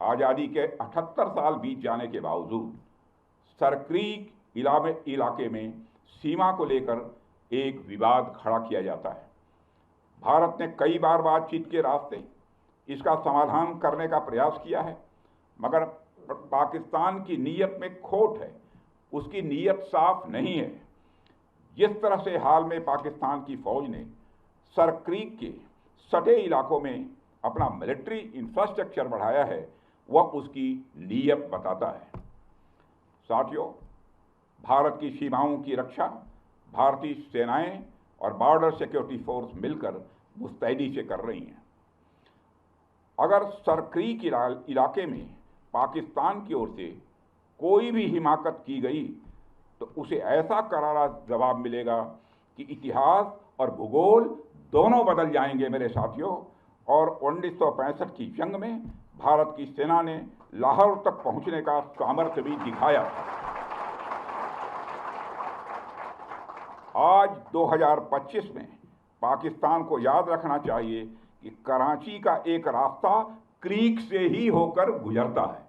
आज़ादी के 78 साल बीत जाने के बावजूद सरक्रीक इलाके में सीमा को लेकर एक विवाद खड़ा किया जाता है। भारत ने कई बार बातचीत के रास्ते इसका समाधान करने का प्रयास किया है, मगर पाकिस्तान की नीयत में खोट है, उसकी नीयत साफ नहीं है। जिस तरह से हाल में पाकिस्तान की फौज ने सरक्रीक के सटे इलाकों में अपना मिलिट्री इंफ्रास्ट्रक्चर बढ़ाया है, वह उसकी नीयत बताता है। साथियों, भारत की सीमाओं की रक्षा भारतीय सेनाएं और बॉर्डर सिक्योरिटी फोर्स मिलकर मुस्तैदी से कर रही हैं। अगर सरक्रीक इलाके में पाकिस्तान की ओर से कोई भी हिमाकत की गई तो उसे ऐसा करारा जवाब मिलेगा कि इतिहास और भूगोल दोनों बदल जाएंगे मेरे साथियों। और 1965 की जंग में भारत की सेना ने लाहौर तक पहुंचने का सामर्थ्य भी दिखाया। आज 2025 में पाकिस्तान को याद रखना चाहिए कि कराची का एक रास्ता क्रीक से ही होकर गुजरता है।